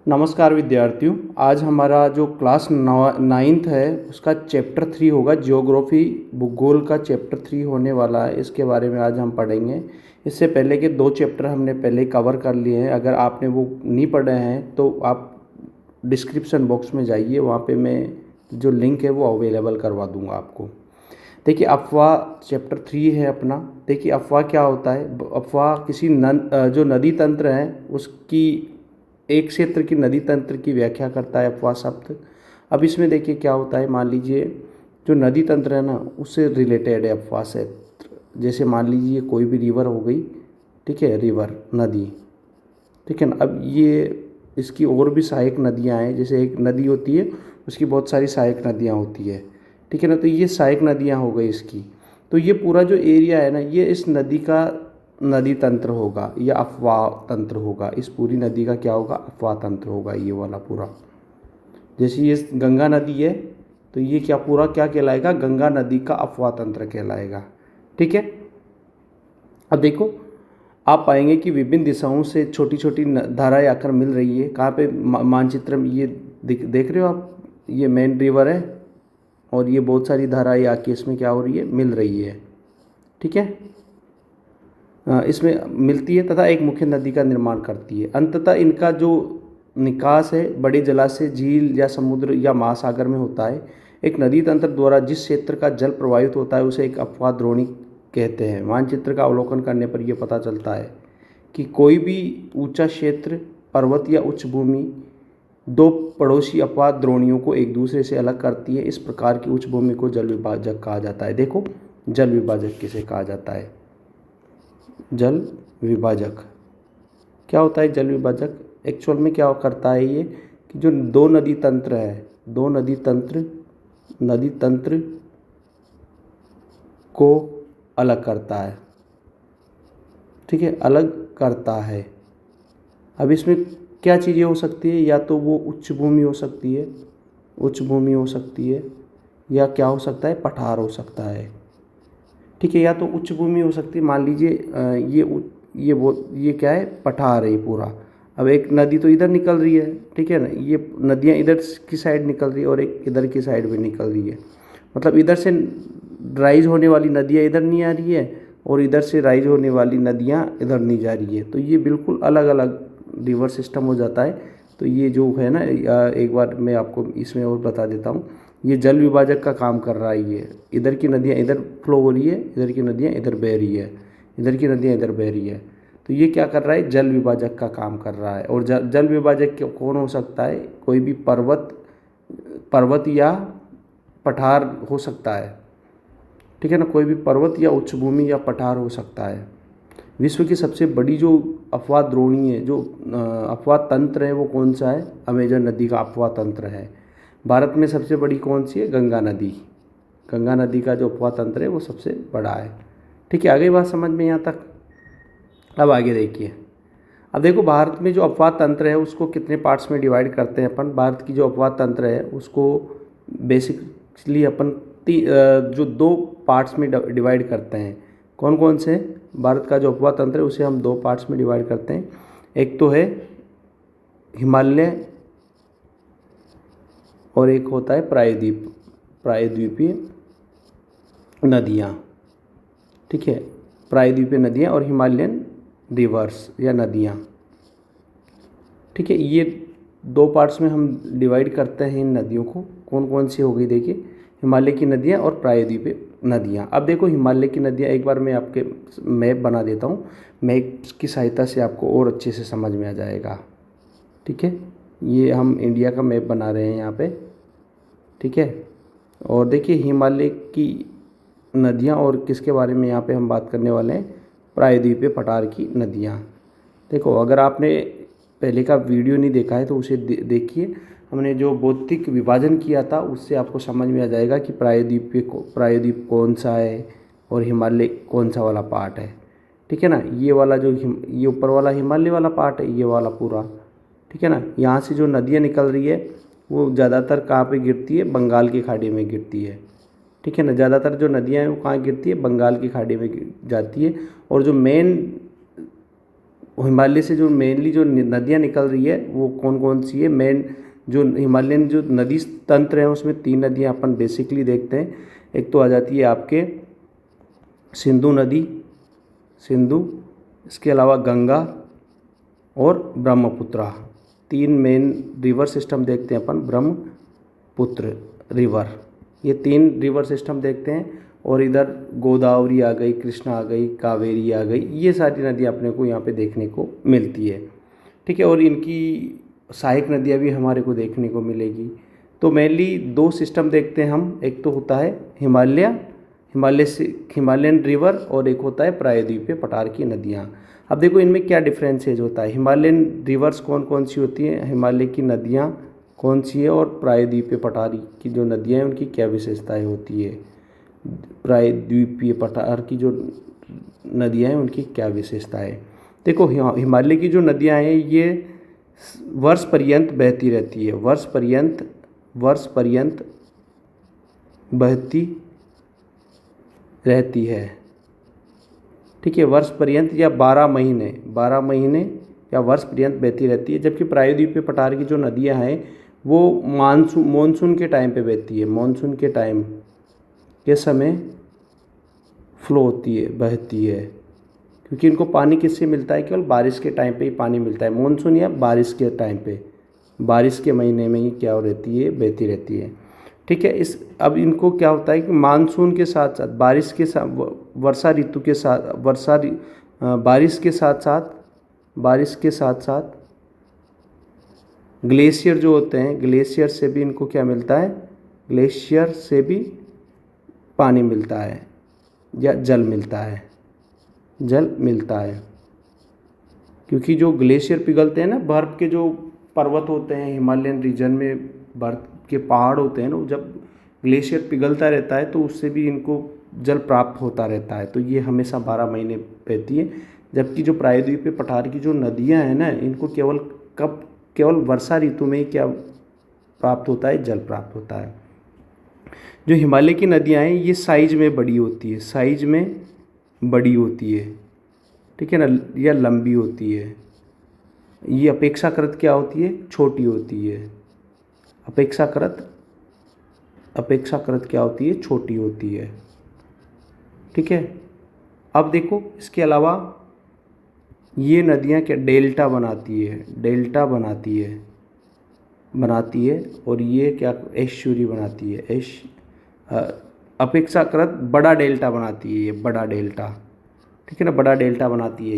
नमस्कार विद्यार्थियों। आज हमारा जो क्लास नाइन्थ है उसका चैप्टर 3 होगा। जियोग्राफी भूगोल का चैप्टर 3 होने वाला है। इसके बारे में आज हम पढ़ेंगे। इससे पहले के 2 चैप्टर हमने पहले कवर कर लिए हैं। अगर आपने वो नहीं पढ़े हैं तो आप डिस्क्रिप्शन बॉक्स में जाइए, वहाँ पे मैं जो लिंक है वो अवेलेबल करवा दूँगा आपको। देखिए, अफवाह चैप्टर 3 है अपना। देखिए, अफवाह क्या होता है। अफवाह किसी जो नदी तंत्र है उसकी एक क्षेत्र की नदी तंत्र की व्याख्या करता है अफवाह शब्द। अब इसमें देखिए क्या होता है। मान लीजिए जो नदी तंत्र है ना उससे रिलेटेड है अफवाह क्षेत्र। जैसे मान लीजिए कोई भी रिवर हो गई, ठीक है, रिवर नदी, ठीक है ना। अब ये इसकी और भी सहायक नदियाँ हैं। जैसे एक नदी होती है उसकी बहुत सारी सहायक नदियाँ होती है, ठीक है ना। तो ये सहायक नदियाँ हो गई इसकी। तो ये पूरा जो एरिया है ना ये इस नदी का नदी तंत्र होगा या अफवाह तंत्र होगा। इस पूरी नदी का क्या होगा, अफवाह तंत्र होगा ये वाला पूरा। जैसे ये गंगा नदी है तो ये क्या पूरा क्या कहलाएगा, गंगा नदी का अफवाह तंत्र कहलाएगा, ठीक है। अब देखो आप पाएंगे कि विभिन्न दिशाओं से छोटी छोटी धाराएं आकर मिल रही है। कहाँ पे मानचित्र में ये देख रहे हो आप, ये मेन रिवर है और ये बहुत सारी धाराएं आके इसमें क्या हो रही है, मिल रही है, ठीक है। इसमें मिलती है तथा एक मुख्य नदी का निर्माण करती है। अंततः इनका जो निकास है बड़े जलाशय, झील या समुद्र या महासागर में होता है। एक नदी तंत्र द्वारा जिस क्षेत्र का जल प्रवाहित होता है उसे एक अफवाह द्रोणी कहते हैं। मानचित्र का अवलोकन करने पर यह पता चलता है कि कोई भी ऊंचा क्षेत्र, पर्वत या उच्च भूमि दो पड़ोसी अफवाह द्रोणियों को एक दूसरे से अलग करती है। इस प्रकार की उच्च भूमि को जल विभाजक कहा जाता है। देखो जल विभाजक किसे कहा जाता है, जल विभाजक क्या होता है। जल विभाजक एक्चुअल में क्या करता है ये कि जो दो नदी तंत्र है, दो नदी तंत्र को अलग करता है, ठीक है, अलग करता है। अब इसमें क्या चीज़ें हो सकती है, या तो वो उच्च भूमि हो सकती है, उच्च भूमि हो सकती है, या क्या हो सकता है, पठार हो सकता है, ठीक है। या तो उच्च भूमि हो सकती है। मान लीजिए ये क्या है, पठार है ये पूरा। अब एक नदी तो इधर निकल रही है, ठीक है ना, ये नदियाँ इधर की साइड निकल रही है और एक इधर की साइड भी निकल रही है। मतलब इधर से राइज होने वाली नदियाँ इधर नहीं आ रही है और इधर से राइज होने वाली नदियाँ इधर नहीं जा रही है। तो ये बिल्कुल अलग अलग रिवर सिस्टम हो जाता है। तो ये जो है ना, एक बार मैं आपको इसमें और बता देता हूँ। ये जल विभाजक का काम कर रहा है। ये इधर की नदियाँ इधर फ्लो हो रही है, इधर की नदियाँ इधर बह रही है, इधर की नदियाँ इधर बह रही है। तो ये क्या कर रहा है, जल विभाजक का काम कर रहा है। और जल विभाजक कौन हो सकता है, कोई भी पर्वत या पठार हो सकता है, ठीक है ना। कोई भी पर्वत या उच्च भूमि या पठार हो सकता है। विश्व की सबसे बड़ी जो अफवाह द्रोणी है, जो अफवाह तंत्र है, वो कौन सा है, अमेजन नदी का अफवाह तंत्र है। भारत में सबसे बड़ी कौन सी है, गंगा नदी। गंगा नदी का जो अफवाह तंत्र है वो सबसे बड़ा है, ठीक है। आगे बात समझ में यहाँ तक। अब आगे देखिए। अब देखो भारत में जो अफवाह तंत्र है उसको कितने पार्ट्स में डिवाइड करते हैं अपन। भारत की जो अफवाह तंत्र है उसको बेसिकली अपन जो 2 पार्ट्स में डिवाइड करते हैं। कौन कौन से, भारत का जो अफवाह तंत्र है उसे हम 2 पार्ट्स में डिवाइड करते हैं। एक तो है हिमालय और एक होता है प्रायद्वीपीय नदियाँ, ठीक है। प्रायद्वीपीय नदियाँ और हिमालयन रिवर्स या नदियाँ, ठीक है। ये 2 पार्ट्स में हम डिवाइड करते हैं इन नदियों को। कौन कौन सी हो गई, देखिए, हिमालय की नदियाँ और प्रायद्वीपीय नदियाँ। अब देखो हिमालय की नदियाँ, एक बार मैं आपके मैप बना देता हूँ। मैप की सहायता से आपको और अच्छे से समझ में आ जाएगा, ठीक है। ये हम इंडिया का मैप बना रहे हैं यहाँ पे, ठीक है। और देखिए हिमालय की नदियाँ और किसके बारे में यहाँ पे हम बात करने वाले हैं, प्रायद्वीपीय पठार की नदियाँ। देखो अगर आपने पहले का वीडियो नहीं देखा है तो उसे देखिए। हमने जो भौतिक विभाजन किया था उससे आपको समझ में आ जाएगा कि प्रायद्वीप कौन सा है और हिमालय कौन सा वाला पार्ट है, ठीक है ना। ये वाला जो ये ऊपर वाला हिमालय वाला पार्ट है, ये वाला पूरा, ठीक है ना। यहाँ से जो नदियाँ निकल रही है वो ज़्यादातर कहाँ पे गिरती है, बंगाल की खाड़ी में गिरती है, ठीक है ना। ज़्यादातर जो नदियाँ हैं वो कहाँ गिरती है, बंगाल की खाड़ी में जाती है। और जो मेन हिमालय से जो मेनली जो नदियाँ निकल रही है वो कौन कौन सी है। मेन जो हिमालयन जो नदी तंत्र है उसमें 3 नदियाँ अपन बेसिकली देखते हैं। एक तो आ जाती है आपके सिंधु नदी, सिंधु, इसके अलावा गंगा और ब्रह्मपुत्रा। 3 मेन रिवर सिस्टम देखते हैं अपन, ब्रह्मपुत्र रिवर, ये 3 रिवर सिस्टम देखते हैं। और इधर गोदावरी आ गई, कृष्णा आ गई, कावेरी आ गई, ये सारी नदियाँ अपने को यहाँ पे देखने को मिलती है। ठीक है, और इनकी सहायक नदियाँ भी हमारे को देखने को मिलेगी। तो मेनली 2 सिस्टम देखते हैं हम, एक तो होता है हिमालय से हिमालयन रिवर, और एक होता है प्रायद्वीपीय पठार की नदियाँ। अब देखो इनमें क्या डिफरेंसेज होता है। हिमालयन रिवर्स कौन कौन सी होती हैं, हिमालय की नदियाँ कौन सी है, और प्रायद्वीपीय पठार की जो नदियाँ हैं उनकी क्या विशेषताएँ होती है, प्रायद्वीपीय पठार की जो नदियाँ हैं उनकी क्या विशेषता है। देखो हिमालय की जो नदियाँ हैं ये वर्ष पर्यंत बहती रहती है, वर्ष पर्यंत बहती रहती है। ठीक है, वर्ष पर्यंत या 12 महीने या वर्ष पर्यंत बहती रहती है। जबकि प्रायद्वीपीय पठार की जो नदियाँ हैं वो मानसून के टाइम पे बहती है, मानसून के टाइम के समय फ्लो होती है, बहती है। क्योंकि इनको पानी किससे मिलता है, केवल बारिश के टाइम पे ही पानी मिलता है, मानसून या बारिश के टाइम पे, बारिश के महीने में ही क्या हो रहती है, बहती रहती है। ठीक है, अब इनको क्या होता है कि मानसून के साथ साथ बारिश के साथ, वर्षा ऋतु के साथ, बारिश के साथ साथ ग्लेशियर जो होते हैं, ग्लेशियर से भी इनको क्या मिलता है, ग्लेशियर से भी पानी मिलता है या जल मिलता है। क्योंकि जो ग्लेशियर पिघलते हैं ना, बर्फ़ के जो पर्वत होते हैं हिमालयन रीजन में, बर्फ़ के पहाड़ होते हैं ना, जब ग्लेशियर पिघलता रहता है तो उससे भी इनको जल प्राप्त होता रहता है। तो ये हमेशा 12 महीने बहती है। जबकि जो प्रायद्वीपीय पठार की जो नदियाँ हैं ना, इनको केवल वर्षा ऋतु में ही क्या प्राप्त होता है, जल प्राप्त होता है। जो हिमालय की नदियाँ हैं ये साइज में बड़ी होती है, ठीक है ना, या लंबी होती है। ये अपेक्षाकृत क्या होती है, छोटी होती है। अपेक्षाकृत क्या होती है, छोटी होती है। ठीक है, अब देखो इसके अलावा ये नदियाँ क्या डेल्टा बनाती है और ये क्या एस्चुरी बनाती है, अपेक्षाकृत बड़ा डेल्टा बनाती है, ये बड़ा डेल्टा। ठीक है ना, बड़ा डेल्टा बनाती है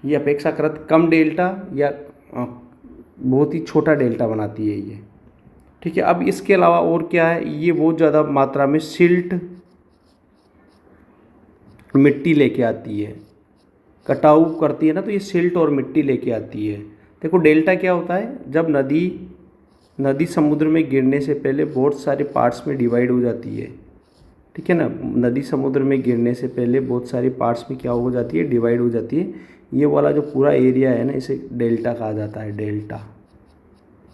ये अपेक्षाकृत कम डेल्टा या बहुत ही छोटा डेल्टा बनाती है ये। ठीक है, अब इसके अलावा और क्या है, ये बहुत ज़्यादा मात्रा में सिल्ट मिट्टी लेके आती है, कटाव करती है ना, तो ये सिल्ट और मिट्टी लेके आती है। देखो डेल्टा क्या होता है, जब नदी समुद्र में गिरने से पहले बहुत सारे पार्ट्स में डिवाइड हो जाती है। ठीक है ना, नदी समुद्र में गिरने से पहले बहुत सारे पार्ट्स में क्या हो जाती है, डिवाइड हो जाती है। ये वाला जो पूरा एरिया है ना, इसे डेल्टा कहा जाता है, डेल्टा।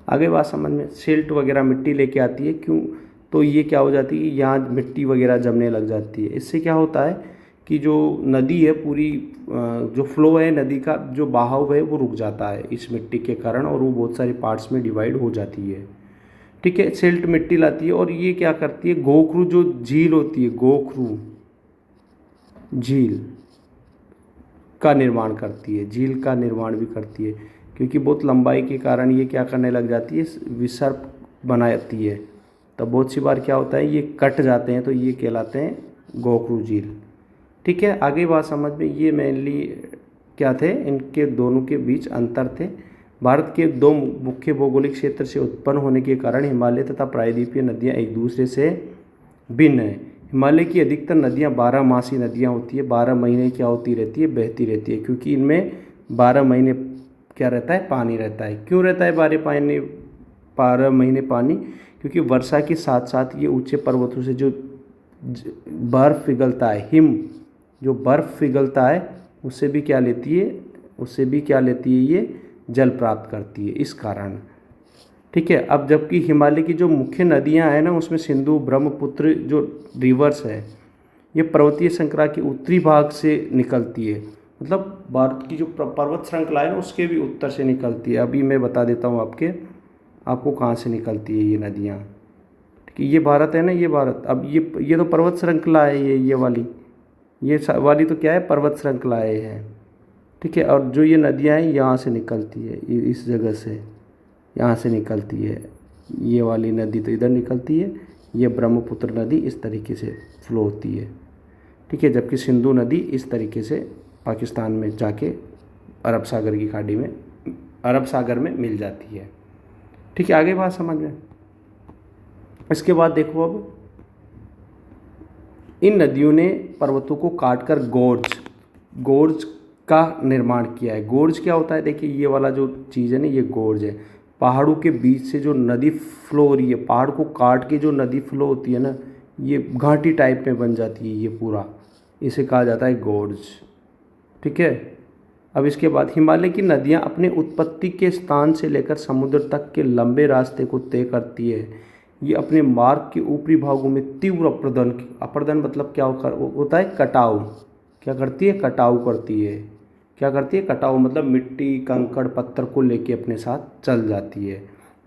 आगे बात समझ में, सिल्ट वगैरह मिट्टी लेके आती है, क्यों, तो ये क्या हो जाती है, यहाँ मिट्टी वगैरह जमने लग जाती है। इससे क्या होता है कि जो नदी है पूरी, जो फ्लो है नदी का, जो बहाव है वो रुक जाता है इस मिट्टी के कारण, और वो बहुत सारे पार्ट्स में डिवाइड हो जाती है। ठीक है, सिल्ट मिट्टी लाती है और ये क्या करती है, गोखरू जो झील होती है, गोखरू झील का निर्माण करती है, झील का निर्माण भी करती है। क्योंकि बहुत लंबाई के कारण ये क्या करने लग जाती है, विसर्प बनाती है। तो बहुत सी बार क्या होता है, ये कट जाते हैं, तो ये कहलाते हैं गोखरू झील। ठीक है, आगे बात समझ में, ये मेनली क्या थे, इनके दोनों के बीच अंतर थे। भारत के 2 मुख्य भौगोलिक क्षेत्र से उत्पन्न होने के कारण हिमालय तथा प्रायद्वीपीय नदियाँ एक दूसरे से भिन्न हैं। हिमालय की अधिकतर नदियाँ 12 मासी नदियाँ होती है, 12 महीने क्या होती रहती है, बहती रहती है। क्योंकि इनमें 12 महीने क्या रहता है, पानी रहता है। क्यों रहता है 12 महीने पानी, क्योंकि वर्षा के साथ साथ ये ऊंचे पर्वतों से जो बर्फ़ पिघलता है, हिम जो बर्फ़ पिघलता है, उससे भी क्या लेती है, ये जल प्राप्त करती है, इस कारण। ठीक है, अब जबकि हिमालय की जो मुख्य नदियां हैं ना, उसमें सिंधु, ब्रह्मपुत्र जो रिवर्स है, ये पर्वतीय श्रृंखला के उत्तरी भाग से निकलती है मतलब भारत की जो पर्वत श्रृंखला है ना उसके भी उत्तर से निकलती है। अभी मैं बता देता हूँ आपको कहाँ से निकलती है ये नदियाँ। कि ये भारत है ना, ये भारत, अब ये तो पर्वत श्रृंखला है, ये वाली, वाली तो क्या है, पर्वत श्रृंखलाएँ हैं। ठीक है, और जो ये नदियाँ हैं यहाँ से निकलती है, इस जगह से, यहाँ से निकलती है। ये वाली नदी तो इधर निकलती है, ये ब्रह्मपुत्र नदी इस तरीके से फ्लो होती है। ठीक है, जबकि सिंधु नदी इस तरीके से पाकिस्तान में जाके अरब सागर की खाड़ी में, अरब सागर में मिल जाती है। ठीक है, आगे बात समझ में। इसके बाद देखो, अब इन नदियों ने पर्वतों को काटकर गोर्ज का निर्माण किया है। गोर्ज क्या होता है, देखिए ये वाला जो चीज़ है ना, ये गोर्ज है। पहाड़ों के बीच से जो नदी फ्लो हो रही है, पहाड़ को काट के जो नदी फ्लो होती है ना, ये घाटी टाइप में बन जाती है ये पूरा, इसे कहा जाता है गोर्ज। ठीक है, अब इसके बाद हिमालय की नदियाँ अपने उत्पत्ति के स्थान से लेकर समुद्र तक के लंबे रास्ते को तय करती है। ये अपने मार्ग के ऊपरी भागों में तीव्र अपर्दन मतलब क्या होता है, कटाव। क्या करती है, कटाव करती है। क्या करती है, कटाव मतलब मिट्टी कंकड़ पत्थर को लेके अपने साथ चल जाती है,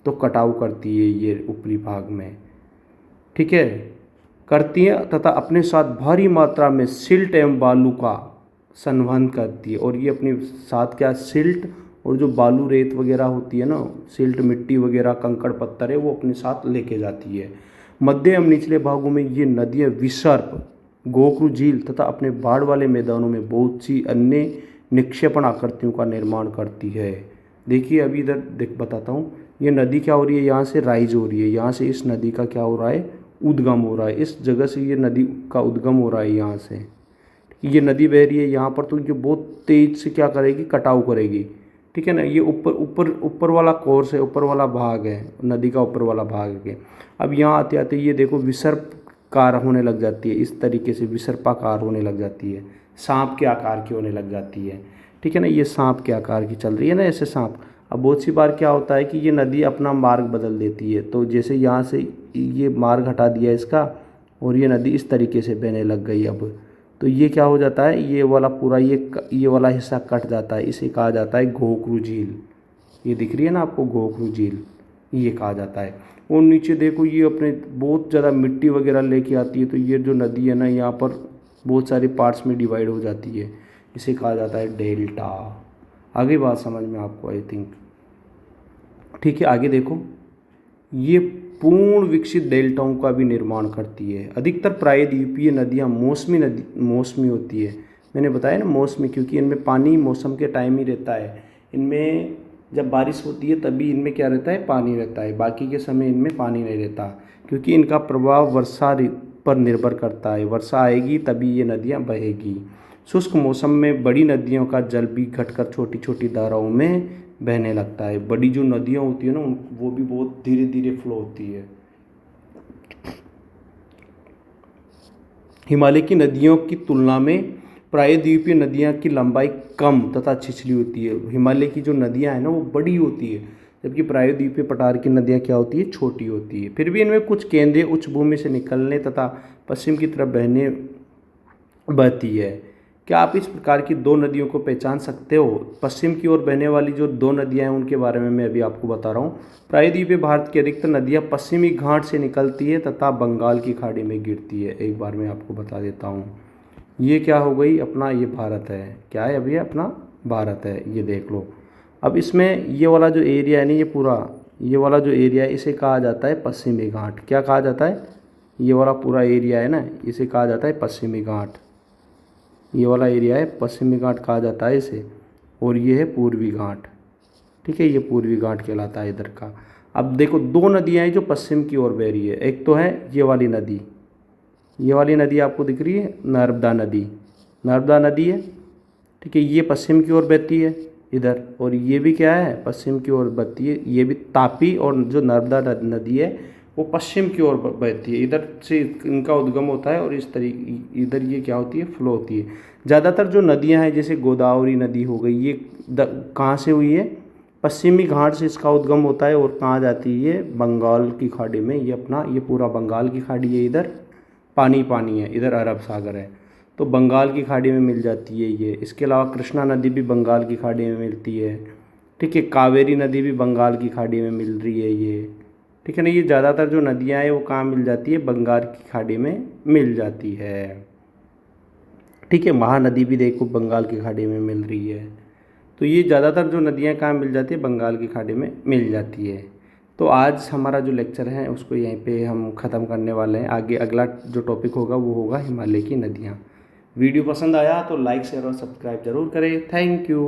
तो कटाव करती है ये ऊपरी भाग में। ठीक है, करती है तथा अपने साथ भारी मात्रा में सिल्ट एवं बालू का संवहन करती है। और ये अपने साथ क्या, सिल्ट और जो बालू रेत वगैरह होती है ना, सिल्ट मिट्टी वगैरह कंकड़ पत्थर है, वो अपने साथ लेके जाती है। मध्य एवं निचले भागों में ये नदियाँ विसर्प, गोकरू झील तथा अपने बाढ़ वाले मैदानों में बहुत सी अन्य निक्षेपण आकृतियों का निर्माण करती है। देखिए अभी इधर बताता हूँ, ये नदी क्या हो रही है, यहाँ से राइज हो रही है, यहाँ से इस नदी का क्या हो रहा है, उद्गम हो रहा है। इस जगह से ये नदी का उद्गम हो रहा है, यहाँ से ये नदी बह रही है यहाँ पर, तो ये बहुत तेज से क्या करेगी, कटाव करेगी। ठीक है ना, ये ऊपर वाला कोर्स है, ऊपर वाला भाग है नदी का, ऊपर वाला भाग है। अब यहाँ आते आते ये देखो विसर्पाकार होने लग जाती है, इस तरीके से विसर्पाकार होने लग जाती है, सांप के आकार की होने लग जाती है। ठीक है ना, ये सांप के आकार की चल रही है ना, ऐसे सांप। अब बहुत सी बार क्या होता है कि ये नदी अपना मार्ग बदल देती है, तो जैसे यहाँ से ये मार्ग हटा दिया इसका, और ये नदी इस तरीके से बहने लग गई अब, तो ये क्या हो जाता है, ये वाला पूरा ये वाला हिस्सा कट जाता है, इसे कहा जाता है घोकरू झील। ये दिख रही है ना आपको, घोकरू झील ये कहा जाता है। और नीचे देखो ये अपने बहुत ज़्यादा मिट्टी वगैरह लेके आती है, तो ये जो नदी है ना, यहाँ पर बहुत सारे पार्ट्स में डिवाइड हो जाती है, इसे कहा जाता है डेल्टा। आगे बात समझ में आपको, आई थिंक। ठीक है, आगे देखो, ये पूर्ण विकसित डेल्टाओं का भी निर्माण करती है। अधिकतर प्रायद्वीपीय नदियाँ मौसमी होती है। मैंने बताया ना मौसमी, क्योंकि इनमें पानी मौसम के टाइम ही रहता है। इनमें जब बारिश होती है तभी इनमें क्या रहता है, पानी रहता है, बाकी के समय इनमें पानी नहीं रहता, क्योंकि इनका प्रभाव वर्षा पर निर्भर करता है। वर्षा आएगी तभी ये नदियाँ बहेगी। शुष्क मौसम में बड़ी नदियों का जल भी घटकर छोटी छोटी धाराओं में बहने लगता है। बड़ी जो नदियाँ होती है ना, वो भी बहुत धीरे धीरे फ्लो होती है। हिमालय की नदियों की तुलना में प्रायद्वीपीय नदियाँ की लंबाई कम तथा छिछली होती है। हिमालय की जो नदियाँ हैं ना, वो बड़ी होती है, जबकि प्रायद्वीपीय पठार की नदियाँ क्या होती है, छोटी होती है। फिर भी इनमें कुछ केंद्रीय उच्च भूमि से निकलने तथा पश्चिम की तरफ बहती है। क्या आप इस प्रकार की दो नदियों को पहचान सकते हो? पश्चिम की ओर बहने वाली जो दो नदियां हैं उनके बारे में मैं अभी आपको बता रहा हूँ। प्रायद्वीपीय भारत की अधिकतर नदियां पश्चिमी घाट से निकलती है तथा बंगाल की खाड़ी में गिरती है। एक बार मैं आपको बता देता हूँ, ये क्या हो गई अपना, ये भारत है, क्या है अभी अपना भारत है, ये देख लो। अब इसमें ये वाला जो एरिया है ना, ये पूरा ये वाला जो एरिया है, इसे कहा जाता है पश्चिमी घाट। क्या कहा जाता है, ये वाला पूरा एरिया है ना, इसे कहा जाता है पश्चिमी घाट। ये वाला एरिया है पश्चिमी घाट कहा जाता है इसे, और ये है पूर्वी घाट। ठीक है, ये पूर्वी घाट कहलाता है इधर का। अब देखो दो नदियाँ हैं जो पश्चिम की ओर बह रही है। एक तो है ये वाली नदी, ये वाली नदी आपको दिख रही है, नर्मदा नदी, नर्मदा नदी है। ठीक है, ये पश्चिम की ओर बहती है इधर, और ये भी क्या है, पश्चिम की ओर बहती है। ये भी तापी और जो नर्मदा नदी है वो पश्चिम की ओर बहती है, इधर से इनका उद्गम होता है, और इस तरीके इधर ये क्या होती है, फ्लो होती है। ज़्यादातर जो नदियां हैं जैसे गोदावरी नदी हो गई, ये कहाँ से हुई है, पश्चिमी घाट से इसका उद्गम होता है, और कहाँ जाती है, ये बंगाल की खाड़ी में। ये अपना ये पूरा बंगाल की खाड़ी है, इधर पानी पानी है, इधर अरब सागर है। तो बंगाल की खाड़ी में मिल जाती है ये। इसके अलावा कृष्णा नदी भी बंगाल की खाड़ी में मिलती है, ठीक है। कावेरी नदी भी बंगाल की खाड़ी में मिल रही है ये, ठीक है ना। ये ज़्यादातर जो नदियाँ हैं वो कहाँ मिल जाती है, बंगाल की खाड़ी में मिल जाती है, ठीक है। महानदी भी देखो बंगाल की खाड़ी में मिल रही है। तो ये ज़्यादातर जो नदियाँ कहाँ मिल जाती है, बंगाल की खाड़ी में मिल जाती है। तो आज हमारा जो लेक्चर है उसको यहीं पे हम ख़त्म करने वाले हैं। आगे अगला जो टॉपिक होगा वो होगा हिमालय की नदियाँ। वीडियो पसंद आया तो लाइक शेयर और सब्सक्राइब ज़रूर करें। Thank you.